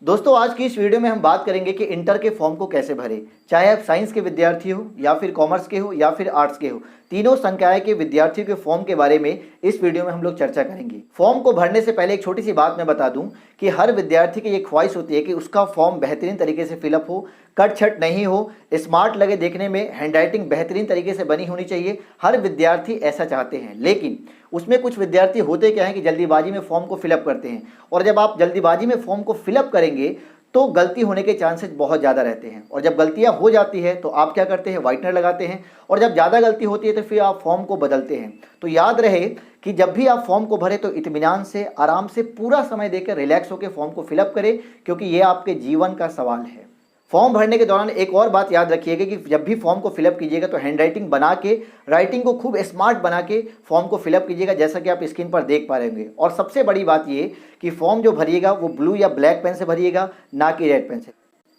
दोस्तों आज की इस वीडियो में हम बात करेंगे कि इंटर के फॉर्म को कैसे भरें। चाहे आप साइंस के विद्यार्थी हो या फिर कॉमर्स के हो या फिर आर्ट्स के हो, तीनों संकाय के विद्यार्थियों के फॉर्म के बारे में इस वीडियो में हम लोग चर्चा करेंगे। फॉर्म को भरने से पहले एक छोटी सी बात मैं बता दूं कि हर विद्यार्थी की ये ख्वाहिश होती है कि उसका फॉर्म बेहतरीन तरीके से फिलअप हो, कट छट नहीं हो, स्मार्ट लगे देखने में, हैंडराइटिंग बेहतरीन तरीके से बनी होनी चाहिए। हर विद्यार्थी ऐसा चाहते हैं, लेकिन उसमें कुछ विद्यार्थी होते क्या हैं कि जल्दीबाजी में फॉर्म को फिलअप करते हैं, और जब आप जल्दीबाजी में फॉर्म को फिलअप करेंगे तो गलती होने के चांसेस बहुत ज़्यादा रहते हैं। और जब गलतियां हो जाती है तो आप क्या करते हैं, व्हाइटनर लगाते हैं, और जब ज़्यादा गलती होती है तो फिर आप फॉर्म को बदलते हैं। तो याद रहे कि जब भी आप फॉर्म को भरें तो इत्मीनान से, आराम से, पूरा समय देकर रिलैक्स होकर फॉर्म को फिलअप करें, क्योंकि ये आपके जीवन का सवाल है। फॉर्म भरने के दौरान एक और बात याद रखिएगा कि जब भी फॉर्म को फिलअप कीजिएगा तो हैंडराइटिंग बना के, राइटिंग को खूब स्मार्ट बना के फॉर्म को फिलअप कीजिएगा, जैसा कि आप स्क्रीन पर देख पा रहे होंगे। और सबसे बड़ी बात ये कि फॉर्म जो भरिएगा वो ब्लू या ब्लैक पेन से भरिएगा, ना कि रेड पेन से।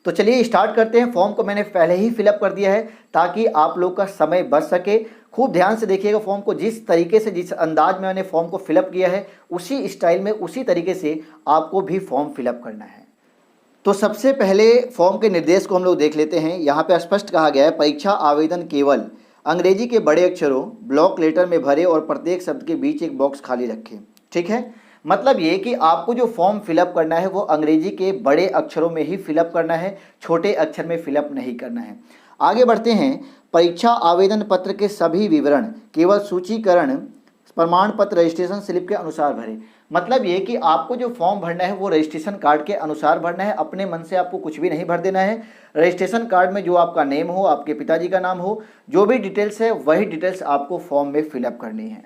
तो चलिए स्टार्ट करते हैं। फॉर्म को मैंने पहले ही फिलअप कर दिया है ताकि आप लोग का समय बच सके। खूब ध्यान से देखिएगा फॉर्म को, जिस तरीके से, जिस अंदाज में मैंने फॉर्म को फिलअप किया है उसी स्टाइल में, उसी तरीके से आपको भी फॉर्म फिलअप करना है। तो सबसे पहले फॉर्म के निर्देश को हम लोग देख लेते हैं। यहाँ पे स्पष्ट कहा गया है, परीक्षा आवेदन केवल अंग्रेजी के बड़े अक्षरों ब्लॉक लेटर में भरे और प्रत्येक शब्द के बीच एक बॉक्स खाली रखें। ठीक है, मतलब ये कि आपको जो फॉर्म फिलअप करना है वो अंग्रेजी के बड़े अक्षरों में ही फिलअप करना है, छोटे अक्षर में फिलअप नहीं करना है। आगे बढ़ते हैं। परीक्षा आवेदन पत्र के सभी विवरण केवल सूचीकरण प्रमाण पत्र रजिस्ट्रेशन स्लिप के अनुसार भरें। मतलब ये कि आपको जो फॉर्म भरना है वो रजिस्ट्रेशन कार्ड के अनुसार भरना है, अपने मन से आपको कुछ भी नहीं भर देना है। रजिस्ट्रेशन कार्ड में जो आपका नेम हो, आपके पिताजी का नाम हो, जो भी डिटेल्स है वही डिटेल्स आपको फॉर्म में फिलअप करनी है।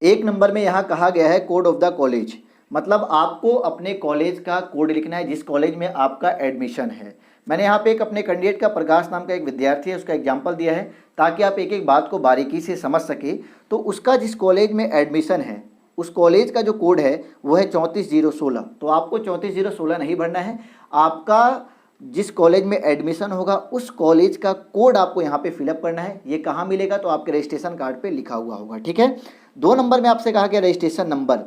एक नंबर में यहाँ कहा गया है कोड ऑफ द कॉलेज, मतलब आपको अपने कॉलेज का कोड लिखना है जिस कॉलेज में आपका एडमिशन है। मैंने यहाँ पे एक अपने कैंडिडेट का, प्रकाश नाम का एक विद्यार्थी है, उसका एग्जाम्पल दिया है ताकि आप एक एक बात को बारीकी से समझ सके। तो उसका जिस कॉलेज में एडमिशन है उस कॉलेज का जो कोड है वो है 34,016। तो आपको 34,016 नहीं भरना है, आपका जिस कॉलेज में एडमिशन होगा उस कॉलेज का कोड आपको यहाँ पे फिलअप करना है। ये कहाँ मिलेगा, तो आपके रजिस्ट्रेशन कार्ड पे लिखा हुआ होगा। ठीक है, 2 नंबर में आपसे कहा गया रजिस्ट्रेशन नंबर।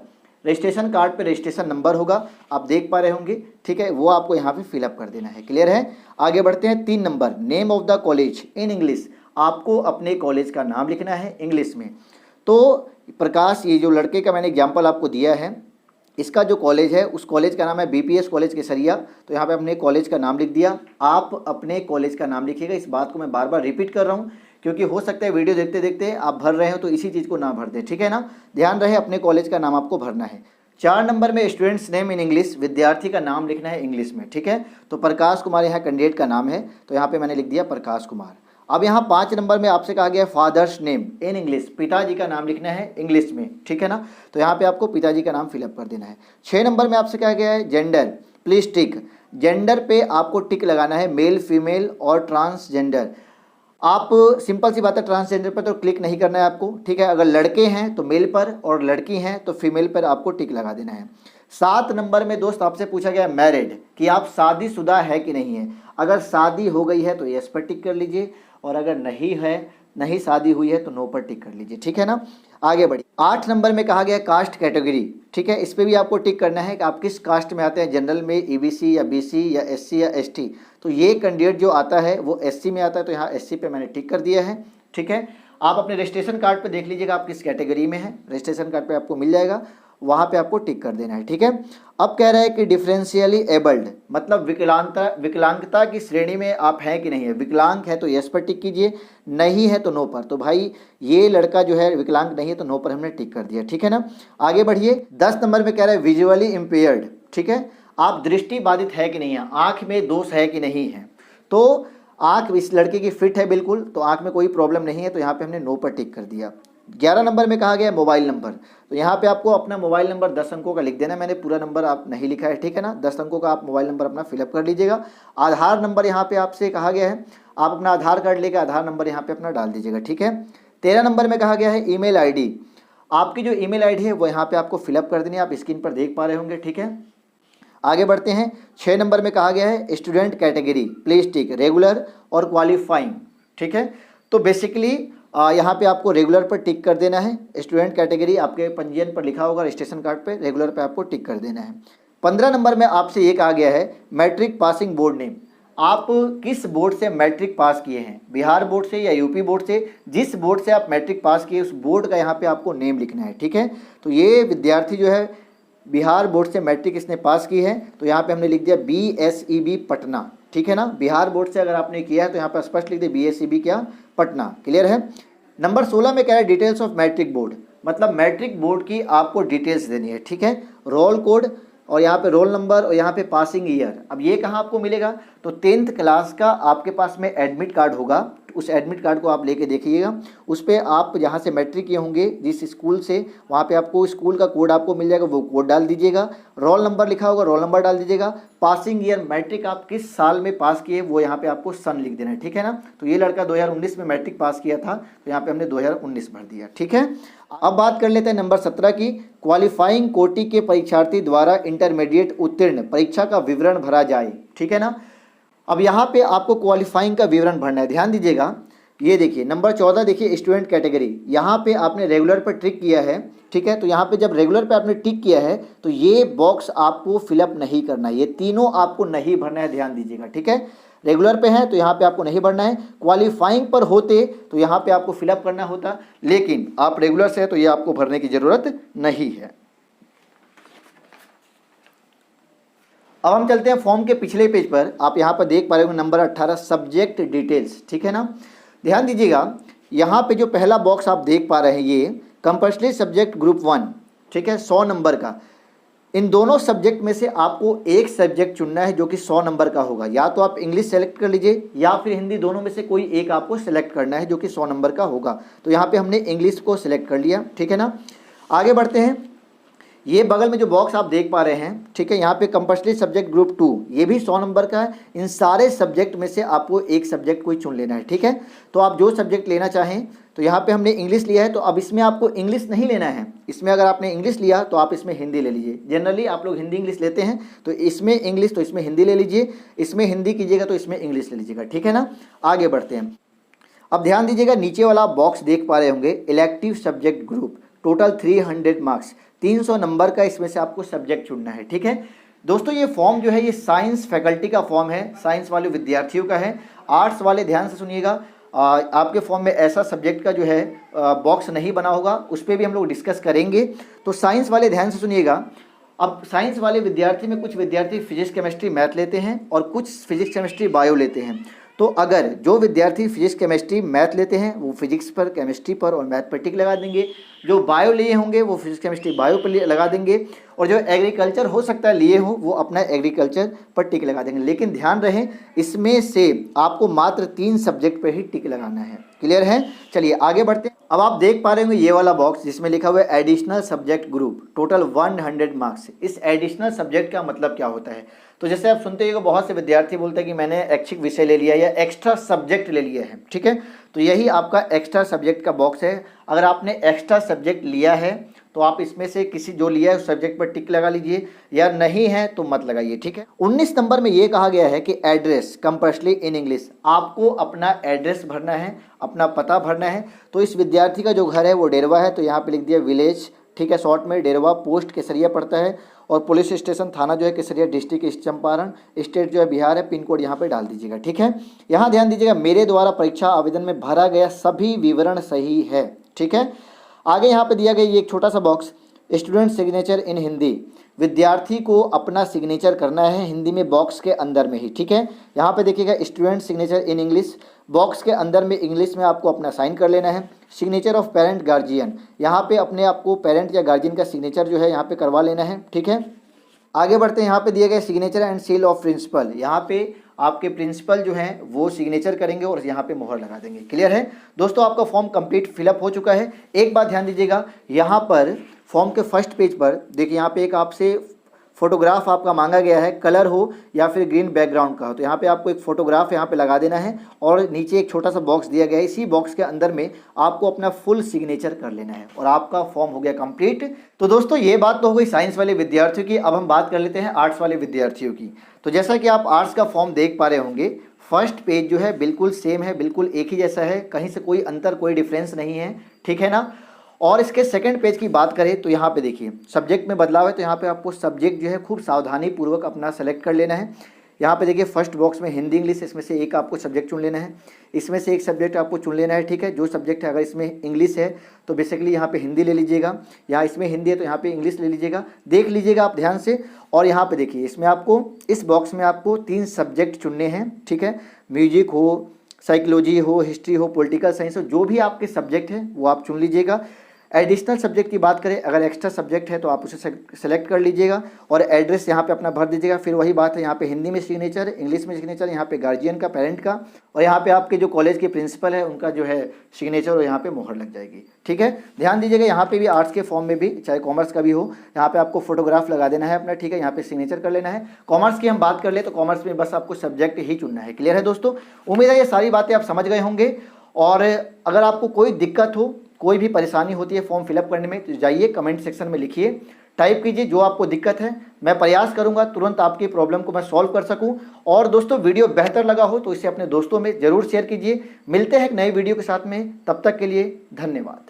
रजिस्ट्रेशन कार्ड पे रजिस्ट्रेशन नंबर होगा, आप देख पा रहे होंगे। ठीक है, वो आपको यहाँ पे फिलअप कर देना है। क्लियर है। आगे बढ़ते हैं। 3 number, name of the college in English. आपको अपने कॉलेज का नाम लिखना है इंग्लिश में। तो प्रकाश, ये जो लड़के का मैंने एग्जाम्पल आपको दिया है, इसका जो कॉलेज है उस कॉलेज का नाम है बीपीएस कॉलेज केसरिया। तो यहाँ पे अपने कॉलेज का नाम लिख दिया। आप अपने कॉलेज का नाम लिखिएगा। इस बात को मैं बार बार रिपीट कर रहा हूँ क्योंकि हो सकता है वीडियो देखते देखते आप भर रहे हो तो इसी चीज़ को ना भर दें। ठीक है ना, ध्यान रहे, अपने कॉलेज का नाम आपको भरना है। 4 नंबर में स्टूडेंट्स नेम इन इंग्लिश, विद्यार्थी का नाम लिखना है इंग्लिश में। ठीक है, तो प्रकाश कुमार यहाँ कैंडिडेट का नाम है, तो यहाँ पे मैंने लिख दिया प्रकाश कुमार। अब यहाँ 5 नंबर में आपसे कहा गया है फादर्स नेम इन इंग्लिश, पिताजी का नाम लिखना है इंग्लिश में। ठीक है ना, तो यहाँ पे आपको पिताजी का नाम फिलअप कर देना है। 6 नंबर में आपसे कहा गया है जेंडर, प्लीज टिक। जेंडर पे आपको टिक लगाना है, मेल, फीमेल और ट्रांसजेंडर। आप सिंपल सी बात है, ट्रांसजेंडर पर तो क्लिक नहीं करना है आपको। ठीक है, अगर लड़के हैं तो मेल पर और लड़की हैं तो फीमेल पर आपको टिक लगा देना है। 7 नंबर में दोस्त आपसे पूछा गया मैरिड, कि आप शादीशुदा है कि नहीं है। अगर शादी हो गई है तो यस पर टिक कर लीजिए, और अगर नहीं है, नहीं शादी हुई है तो नो पर टिक कर लीजिए। ठीक है ना, आगे बढ़िए। 8 नंबर में कहा गया कास्ट कैटेगरी। ठीक है, इस पे भी आपको टिक करना है कि आप किस कास्ट में आते हैं, जनरल में, ईबीसी या बीसी या एससी या एसटी। तो ये कैंडिडेट जो आता है वो एससी में आता है, तो यहाँ एससी पे मैंने टिक कर दिया है। ठीक है, आप अपने रजिस्ट्रेशन कार्ड पे देख लीजिएगा आप किस कैटेगरी में है, रजिस्ट्रेशन कार्ड पे आपको मिल जाएगा, वहाँ पे आपको टिक कर देना है। ठीक है, अब कह रहा है कि डिफरेंशियली एबल्ड, मतलब विकलांगता की श्रेणी में आप हैं कि नहीं है। विकलांग है तो यस पर टिक कीजिए, नहीं है तो नो पर। तो भाई ये लड़का जो है विकलांग नहीं है तो नो पर हमने टिक कर दिया। ठीक है ना, आगे बढ़िए। 10 नंबर में कह रहा है विजुअली इम्पेयर्ड। ठीक है, आप दृष्टि बाधित है कि नहीं है, आँख में दोष है कि नहीं है। तो आँख इस लड़के की फिट है बिल्कुल, तो आँख में कोई प्रॉब्लम नहीं है, तो यहाँ पे हमने नो पर टिक कर दिया। 11 नंबर में कहा गया मोबाइल नंबर। तो यहाँ पे आपको अपना मोबाइल नंबर 10 अंकों का लिख देना है। मैंने पूरा नंबर आप नहीं लिखा है। ठीक है ना, 10 अंकों का आप मोबाइल नंबर अपना फिलअप कर लीजिएगा। आधार नंबर यहाँ पे आपसे कहा गया है, आप अपना आधार कार्ड लेकर आधार नंबर यहाँ पे अपना डाल दीजिएगा। ठीक है, 13 नंबर में कहा गया है ईमेल आईडी। आपकी जो ईमेल आईडी है वो यहाँ पे आपको फिलअप कर देनी है, आप स्क्रीन पर देख पा रहे होंगे। ठीक है, आगे बढ़ते हैं। 6 नंबर में कहा गया है student category, please tick, regular और क्वालिफाइंग। ठीक है, तो बेसिकली यहाँ पे आपको रेगुलर पर टिक कर देना है। स्टूडेंट कैटेगरी आपके पंजीयन पर लिखा होगा रजिस्ट्रेशन कार्ड पे, रेगुलर पे आपको टिक कर देना है। 15 नंबर में आपसे ये कहा गया है मैट्रिक पासिंग बोर्ड नेम। आप किस बोर्ड से मैट्रिक पास किए हैं, बिहार बोर्ड से या यूपी बोर्ड से, जिस बोर्ड से आप मैट्रिक पास किए उस बोर्ड का यहाँ पे आपको नेम लिखना है, ठीक है। तो ये विद्यार्थी जो है बिहार बोर्ड से मैट्रिक इसने पास की है, तो यहाँ पे हमने लिख दिया BSEB पटना, ठीक है ना। बिहार बोर्ड से अगर आपने किया है तो यहाँ पे स्पष्ट लिख दिया BSEB क्या, पटना। क्लियर है। नंबर 16 में कह रहा है डिटेल्स ऑफ मैट्रिक बोर्ड, मतलब मैट्रिक बोर्ड की आपको डिटेल्स देनी है, ठीक है। रोल कोड और यहाँ पे रोल नंबर और यहाँ पे पासिंग ईयर। अब ये कहाँ आपको मिलेगा, तो 10th क्लास का आपके पास में एडमिट कार्ड होगा, उस एडमिट कार्ड को आप लेके देखिएगा। उस पर आप जहाँ से मैट्रिक किए होंगे जिस स्कूल से, वहाँ पे आपको स्कूल का कोड आपको मिल जाएगा, वो कोड डाल दीजिएगा। रोल नंबर लिखा होगा, रोल नंबर डाल दीजिएगा। पासिंग ईयर, मैट्रिक आप किस साल में पास किए वो यहाँ पे आपको सन लिख देना है, ठीक है ना। तो ये लड़का 2019 में मैट्रिक पास किया था, तो यहाँ पे हमने 2019 भर दिया, ठीक है। अब बात कर लेते हैं नंबर 17 की। क्वालिफाइंग कोटि के परीक्षार्थी द्वारा इंटरमीडिएट उत्तीर्ण परीक्षा का विवरण भरा जाए, ठीक है ना। अब यहाँ पे आपको क्वालिफाइंग का विवरण भरना है, ध्यान दीजिएगा। ये देखिए नंबर 14 देखिए स्टूडेंट कैटेगरी, यहाँ पे आपने रेगुलर पर टिक किया है, ठीक है। तो यहाँ पे जब रेगुलर पे आपने टिक किया है तो ये बॉक्स आपको फिलअप नहीं करना है, ये तीनों आपको नहीं भरना है, ध्यान दीजिएगा, ठीक है। रेगुलर पे है तो यहाँ पे आपको नहीं भरना है, क्वालिफाइंग पर होते तो यहाँ पे आपको फिलअप करना होता, लेकिन आप रेगुलर से है तो ये आपको भरने की जरूरत नहीं है। अब हम चलते हैं फॉर्म के पिछले पेज पर। आप यहाँ पर देख पा रहे हो नंबर 18 सब्जेक्ट डिटेल्स, ठीक है ना। ध्यान दीजिएगा, यहाँ पे जो पहला बॉक्स आप देख पा रहे हैं ये कंपल्सरी सब्जेक्ट ग्रुप 1, ठीक है, 100 नंबर का। इन दोनों सब्जेक्ट में से आपको एक सब्जेक्ट चुनना है जो कि 100 नंबर का होगा। या तो आप इंग्लिश सेलेक्ट कर लीजिए या फिर हिंदी, दोनों में से कोई एक आपको सेलेक्ट करना है जो कि 100 नंबर का होगा। तो यहाँ पे हमने इंग्लिश को सिलेक्ट कर लिया, ठीक है ना। आगे बढ़ते हैं। ये बगल में जो बॉक्स आप देख पा रहे हैं, ठीक है, यहाँ पे कंपल्सरी सब्जेक्ट ग्रुप 2, ये भी 100 नंबर का है। इन सारे सब्जेक्ट में से आपको एक सब्जेक्ट कोई चुन लेना है, ठीक है। तो आप जो सब्जेक्ट लेना चाहें, तो यहाँ पे हमने इंग्लिश लिया है, तो अब इसमें आपको इंग्लिश नहीं लेना है। इसमें अगर आपने इंग्लिश लिया तो आप इसमें हिंदी ले लीजिए। जनरली आप लोग हिंदी इंग्लिश लेते हैं, तो इसमें इंग्लिश तो इसमें हिंदी ले लीजिए, इसमें हिंदी कीजिएगा तो इसमें इंग्लिश ले लीजिएगा, ठीक है ना। आगे बढ़ते हैं। अब ध्यान दीजिएगा, नीचे वाला बॉक्स देख पा रहे होंगे elective subject group, total 300 marks, 300 number का इसमें से आपको सब्जेक्ट चुनना है, ठीक है। दोस्तों ये फॉर्म जो है ये साइंस फैकल्टी का फॉर्म है, साइंस वाले विद्यार्थियों का है। आर्ट्स वाले ध्यान से सुनिएगा, आपके फॉर्म में ऐसा सब्जेक्ट का जो है बॉक्स नहीं बना होगा, उस पर भी हम लोग डिस्कस करेंगे। तो साइंस वाले ध्यान से सुनिएगा। अब साइंस वाले विद्यार्थी में कुछ विद्यार्थी फिजिक्स केमिस्ट्री मैथ लेते हैं और कुछ फिजिक्स केमिस्ट्री बायो लेते हैं। तो अगर जो विद्यार्थी फिजिक्स केमिस्ट्री मैथ लेते हैं वो फिजिक्स पर, केमिस्ट्री पर और मैथ पर टिक लगा देंगे। जो बायो लिए होंगे वो फिजिक्स केमिस्ट्री बायो पर लगा देंगे, और जो एग्रीकल्चर हो सकता है लिए हो वो अपना एग्रीकल्चर पर टिक लगा देंगे। लेकिन ध्यान रहे, इसमें से आपको मात्र 3 सब्जेक्ट पर ही टिक लगाना है। क्लियर है। चलिए आगे बढ़ते हैं। अब आप देख पा रहे होंगे ये वाला बॉक्स जिसमें लिखा हुआ है additional subject group, total 100 marks. इस एडिशनल सब्जेक्ट का मतलब क्या होता है, तो जैसे आप सुनते हो बहुत से विद्यार्थी बोलते हैं कि मैंने ऐच्छिक विषय ले लिया या एक्स्ट्रा सब्जेक्ट ले लिया है, ठीक है। तो यही आपका एक्स्ट्रा सब्जेक्ट का बॉक्स है। अगर आपने एक्स्ट्रा सब्जेक्ट लिया है तो आप इसमें से किसी जो लिया है उस सब्जेक्ट पर टिक लगा लीजिए, या नहीं है तो मत लगाइए, ठीक है। 19 नंबर में ये कहा गया है कि एड्रेस कंपल्सरी इन इंग्लिश, आपको अपना एड्रेस भरना है, अपना पता भरना है। तो इस विद्यार्थी का जो घर है वो डेरवा है, तो यहाँ पे लिख दिया विलेज, ठीक है, शॉर्ट में डेरवा, पोस्ट केसरिया पड़ता है, और पुलिस स्टेशन थाना जो है केसरिया, डिस्ट्रिक्ट ईस्ट चंपारण, स्टेट जो है बिहार है, पिन कोड यहाँ पे डाल दीजिएगा, ठीक है। यहाँ ध्यान दीजिएगा, मेरे द्वारा परीक्षा आवेदन में भरा गया सभी विवरण सही है, ठीक है। आगे यहाँ पे दिया गया ये एक छोटा सा बॉक्स, स्टूडेंट सिग्नेचर इन हिंदी, विद्यार्थी को अपना सिग्नेचर करना है हिंदी में बॉक्स के अंदर में ही, ठीक है। यहाँ पे देखिएगा student signature in English, box के अंदर में इंग्लिश में आपको अपना साइन कर लेना है। सिग्नेचर ऑफ पेरेंट गार्जियन, यहाँ पे अपने आपको पेरेंट या गार्जियन का सिग्नेचर जो है यहाँ पे करवा लेना है, ठीक है। आगे बढ़ते हैं। यहाँ पे दिए गए signature and seal of principal, यहाँ पे आपके प्रिंसिपल जो हैं वो सिग्नेचर करेंगे और यहाँ पे मोहर लगा देंगे। क्लियर है दोस्तों, आपका फॉर्म कंप्लीट फिलअप हो चुका है। एक बात ध्यान दीजिएगा, यहाँ पर फॉर्म के फर्स्ट पेज पर देखिए यहाँ पे एक आपसे फोटोग्राफ आपका मांगा गया है, कलर हो या फिर ग्रीन बैकग्राउंड का हो, तो यहाँ पे आपको एक फोटोग्राफ यहाँ पे लगा देना है, और नीचे एक छोटा सा बॉक्स दिया गया है, इसी बॉक्स के अंदर में आपको अपना फुल सिग्नेचर कर लेना है और आपका फॉर्म हो गया कंप्लीट। तो दोस्तों ये बात तो हो गई साइंस वाले विद्यार्थियों की। अब हम बात कर लेते हैं आर्ट्स वाले विद्यार्थियों की। तो जैसा कि आप आर्ट्स का फॉर्म देख पा रहे होंगे, फर्स्ट पेज जो है बिल्कुल सेम है, बिल्कुल एक ही जैसा है, कहीं से कोई अंतर कोई डिफरेंस नहीं है, ठीक है ना। और इसके सेकंड पेज की बात करें तो यहाँ पे देखिए सब्जेक्ट में बदलाव है, तो यहाँ पे आपको सब्जेक्ट जो है खूब सावधानी पूर्वक अपना सेलेक्ट कर लेना है। यहाँ पे देखिए फर्स्ट बॉक्स में हिंदी इंग्लिश, इसमें से एक आपको सब्जेक्ट चुन लेना है, इसमें से एक सब्जेक्ट आपको चुन लेना है, ठीक है। जो सब्जेक्ट है अगर इसमें इंग्लिश है तो बेसिकली यहाँ पे हिंदी ले लीजिएगा, यहाँ इसमें हिंदी है तो यहाँ पे इंग्लिश ले लीजिएगा, देख लीजिएगा आप ध्यान से। और यहाँ पे देखिए इसमें आपको इस बॉक्स में आपको 3 सब्जेक्ट चुनने हैं, ठीक है। म्यूजिक हो, साइकोलॉजी हो, हिस्ट्री हो, पॉलिटिकल साइंस हो, जो भी आपके सब्जेक्ट हैं वो आप चुन लीजिएगा। एडिशनल सब्जेक्ट की बात करें, अगर एक्स्ट्रा सब्जेक्ट है तो आप उसे सेलेक्ट कर लीजिएगा और एड्रेस यहाँ पे अपना भर दीजिएगा। फिर वही बात है, यहाँ पे हिंदी में सिग्नेचर, इंग्लिश में सिग्नेचर, यहाँ पे गार्जियन का, पेरेंट का, और यहाँ पे आपके जो कॉलेज के प्रिंसिपल है उनका जो है सिग्नेचर और यहाँ पे मोहर लग जाएगी, ठीक है। ध्यान दीजिएगा यहाँ पे भी आर्ट्स के फॉर्म में भी, चाहे कॉमर्स का भी हो, यहाँ पे आपको फोटोग्राफ लगा देना है अपना, ठीक है, यहाँ पे सिग्नेचर कर लेना है। कॉमर्स की हम बात कर ले तो कॉमर्स में बस आपको सब्जेक्ट ही चुनना है। क्लियर है दोस्तों? उम्मीद है ये सारी बातें आप समझ गए होंगे। और अगर आपको कोई दिक्कत हो, कोई भी परेशानी होती है फॉर्म फिलअप करने में, तो जाइए कमेंट सेक्शन में लिखिए, टाइप कीजिए जो आपको दिक्कत है। मैं प्रयास करूंगा तुरंत आपकी प्रॉब्लम को मैं सॉल्व कर सकूं। और दोस्तों वीडियो बेहतर लगा हो तो इसे अपने दोस्तों में ज़रूर शेयर कीजिए। मिलते हैं एक नई वीडियो के साथ में, तब तक के लिए धन्यवाद।